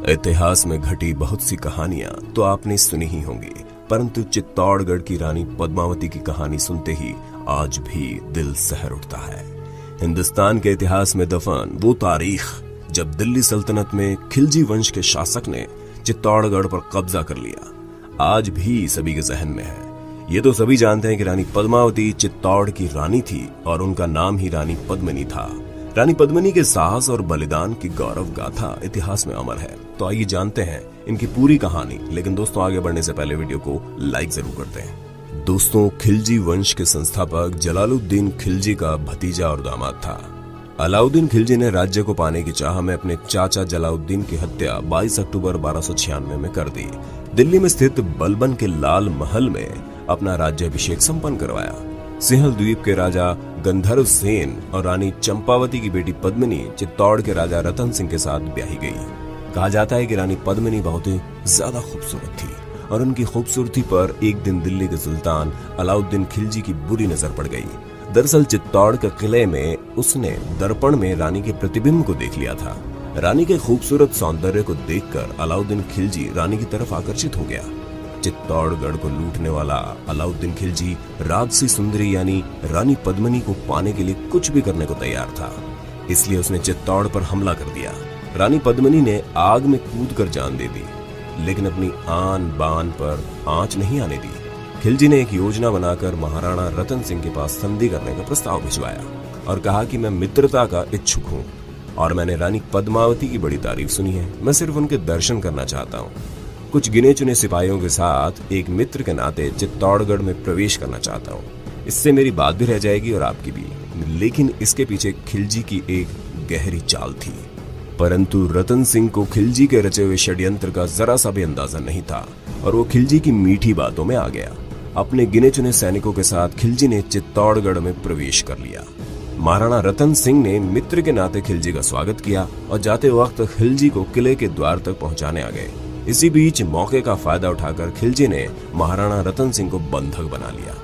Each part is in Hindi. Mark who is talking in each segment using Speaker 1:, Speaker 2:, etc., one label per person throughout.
Speaker 1: इतिहास में घटी बहुत सी कहानियां तो आपने सुनी ही होंगी, परंतु चित्तौड़गढ़ की रानी पद्मावती की कहानी सुनते ही आज भी दिल सहर उठता है। हिंदुस्तान के इतिहास में दफन वो तारीख जब दिल्ली सल्तनत में खिलजी वंश के शासक ने चित्तौड़गढ़ पर कब्जा कर लिया, आज भी सभी के जहन में है। ये तो सभी जानते हैं कि रानी पद्मावती चित्तौड़ की रानी थी और उनका नाम ही रानी पद्मिनी था। रानी पद्मिनी के साहस और बलिदान की गौरव गाथा इतिहास में अमर है। तो आइए जानते हैं इनकी पूरी कहानी। लेकिन दोस्तों, आगे बढ़ने से पहले वीडियो को लाइक जरूर करते हैं। दोस्तों, खिलजी वंश के संस्थापक जलालुद्दीन खिलजी का भतीजा और दामाद था। अलाउद्दीन खिलजी ने राज्य को पाने की चाह में अपने चाचा जलालुद्दीन की हत्या 22 अक्टूबर 1296 में कर दी। दिल्ली में स्थित बलबन के लाल महल में अपना राज्याभिषेक संपन्न करवाया। सिंहल द्वीप के राजा गंधर्व सेन और रानी चंपावती की बेटी पद्मिनी चित्तौड़ के राजा रतन सिंह के साथ ब्याही गई। कहा जाता है कि रानी पद्मिनी बहुत ही ज्यादा खूबसूरत थी और उनकी खूबसूरती पर एक दिन दिल्ली के सुल्तान अलाउद्दीन खिलजी की बुरी नजर पड़ गई। दरअसल चित्तौड़ के किले में उसने दर्पण में रानी के प्रतिबिंब को देख लिया था। रानी के खूबसूरत सौंदर्य को देखकर अलाउद्दीन खिलजी रानी की तरफ आकर्षित हो गया। चित्तौड़गढ़ को लूटने वाला अलाउद्दीन खिलजी राजसी सुंदरी यानी रानी पद्मिनी को पाने के लिए कुछ भी करने को तैयार था, इसलिए उसने चित्तौड़ पर हमला कर दिया। रानी पद्मिनी ने आग में कूदकर जान दे दी, लेकिन अपनी आन बान पर आंच नहीं आने दी। खिलजी ने एक योजना बनाकर महाराणा रतन सिंह के पास संधि करने का प्रस्ताव भिजवाया और कहा कि मैं मित्रता का इच्छुक हूँ और मैंने रानी पद्मावती की बड़ी तारीफ सुनी है। मैं सिर्फ उनके दर्शन करना चाहता हूँ। कुछ गिने चुने सिपाहियों के साथ एक मित्र के नाते चित्तौड़गढ़ में प्रवेश करना चाहता हूँ। इससे मेरी बात भी रह जाएगी और आपकी भी। लेकिन इसके पीछे खिलजी की एक गहरी चाल थी। परंतु रतन सिंह को खिलजी के रचे हुए षड्यंत्र का जरा सा भी अंदाजा नहीं था और वो खिलजी की मीठी बातों में आ गया। अपने गिने चुने सैनिकों के साथ खिलजी ने चित्तौड़गढ़ में प्रवेश कर लिया। महाराणा रतन सिंह ने मित्र के नाते खिलजी का स्वागत किया और जाते वक्त खिलजी को किले के द्वार तक पहुंचाने आ गए। इसी बीच मौके का फायदा उठाकर खिलजी ने महाराणा रतन सिंह को बंधक बना लिया।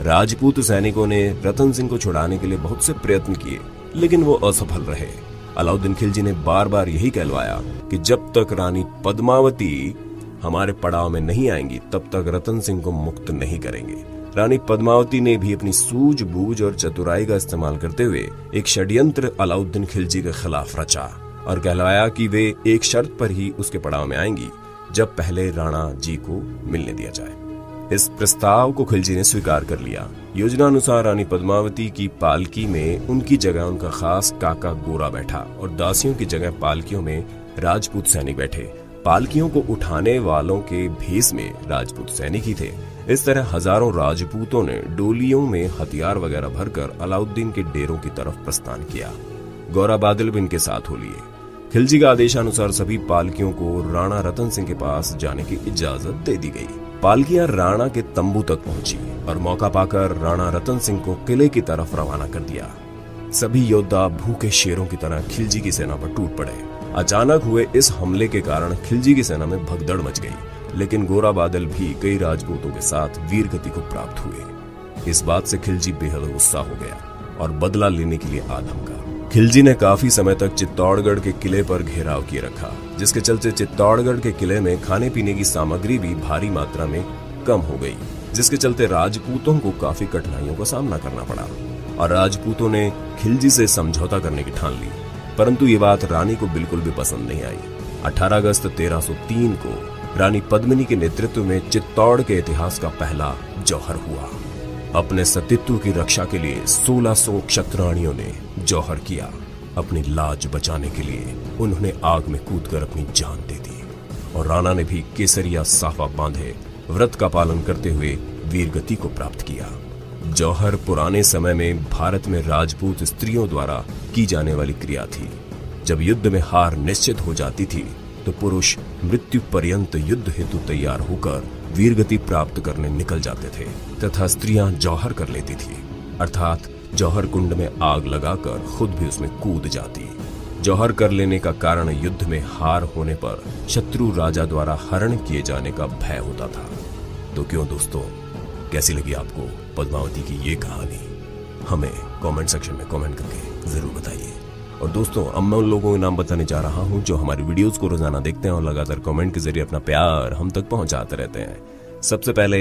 Speaker 1: राजपूत सैनिकों ने रतन सिंह को छुड़ाने के लिए बहुत से प्रयत्न किए, लेकिन वो असफल रहे। अलाउद्दीन खिलजी ने बार बार यही कहलवाया कि जब तक रानी पद्मावती हमारे पड़ाव में नहीं आएंगी तब तक रतन सिंह को मुक्त नहीं करेंगे। रानी पद्मावती ने भी अपनी सूझबूझ और चतुराई का इस्तेमाल करते हुए एक षड्यंत्र अलाउद्दीन खिलजी के खिलाफ रचा और कहलवाया कि वे एक शर्त पर ही उसके पड़ाव में आएंगी, जब पहले राणा जी को मिलने दिया जाए। इस प्रस्ताव को खिलजी ने स्वीकार कर लिया। योजना अनुसार रानी पद्मावती की पालकी में उनकी जगह उनका खास काका गोरा बैठा और दासियों की जगह पालकियों में राजपूत सैनिक बैठे। पालकियों को उठाने वालों के भेष में राजपूत सैनिक ही थे। इस तरह हजारों राजपूतों ने डोलियों में हथियार वगैरह भरकर अलाउद्दीन के डेरों की तरफ प्रस्थान किया। गौरा बादल भी इनके साथ हो लिए। खिलजी का आदेशानुसार सभी पालकियों को राणा रतन सिंह के पास जाने की इजाजत दे दी गई। पालकियां राणा के तंबू तक पहुंची और मौका पाकर राणा रतन सिंह को किले की तरफ रवाना कर दिया। सभी योद्धा भूखे शेरों की तरह खिलजी की सेना पर टूट पड़े। अचानक हुए इस हमले के कारण खिलजी की सेना में भगदड़ मच गई, लेकिन गोरा बादल भी कई राजपूतों के साथ वीर गति को प्राप्त हुए। इस बात से खिलजी बेहद गुस्सा हो गया और बदला लेने के लिए आदम का। खिलजी ने काफी समय तक चित्तौड़गढ़ के किले पर घेराव किए रखा, जिसके चलते चित्तौड़गढ़ के किले में खाने पीने की सामग्री भी भारी मात्रा में कम हो गई, जिसके चलते राजपूतों को काफी कठिनाइयों का सामना करना पड़ा और राजपूतों ने खिलजी से समझौता करने की ठान ली। परंतु ये बात रानी को बिल्कुल भी पसंद नहीं आई। 18 अगस्त 1303 को रानी पद्मिनी के नेतृत्व में चित्तौड़ के इतिहास का पहला जौहर हुआ। अपने सतीत्व की रक्षा के लिए 1600 क्षत्राणियों ने जौहर किया। अपनी लाज बचाने के लिए उन्होंने आग में कूदकर अपनी जान दे दी और राणा ने भी केसरिया साफा बांधे व्रत का पालन करते हुए वीरगति को प्राप्त किया। जौहर पुराने समय में भारत में राजपूत स्त्रियों द्वारा की जाने वाली क्रिया थी। जब युद्ध में हार निश्चित हो जाती थी तो पुरुष मृत्यु पर्यंत युद्ध हेतु तैयार होकर वीरगति प्राप्त करने निकल जाते थे तथा स्त्रियां जौहर कर लेती थी, अर्थात जौहर कुंड में आग लगाकर खुद भी उसमें कूद जाती। जौहर कर लेने का कारण युद्ध में हार होने पर शत्रु राजा द्वारा हरण किए जाने का भय होता था। तो क्यों दोस्तों, कैसी लगी आपको पद्मावती की ये कहानी? हमें कमेंट सेक्शन में कमेंट करके जरूर बताइए। और दोस्तों अब मैं उन लोगों के नाम बताने जा रहा हूं जो हमारी वीडियोस को रोजाना देखते हैं और लगातार कमेंट के जरिए अपना प्यार हम तक पहुंचाते रहते हैं। सबसे पहले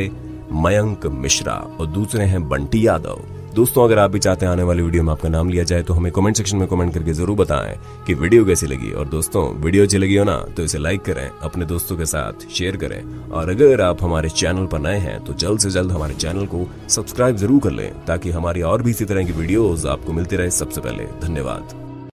Speaker 1: मयंक मिश्रा और दूसरे हैं बंटी यादव। दोस्तों अगर आप भी चाहते हैं आने वाली वीडियो में आपका नाम लिया जाए तो हमें कमेंट सेक्शन में कमेंट करके जरूर बताएं कि वीडियो कैसी लगी। और दोस्तों वीडियो अच्छी लगी हो ना तो इसे लाइक करें, अपने दोस्तों के साथ शेयर करें, और अगर आप हमारे चैनल पर नए हैं तो जल्द से जल्द हमारे चैनल को सब्सक्राइब जरूर कर लें ताकि हमारी और भी इसी तरह की वीडियोस आपको मिलती रहे सबसे पहले। धन्यवाद।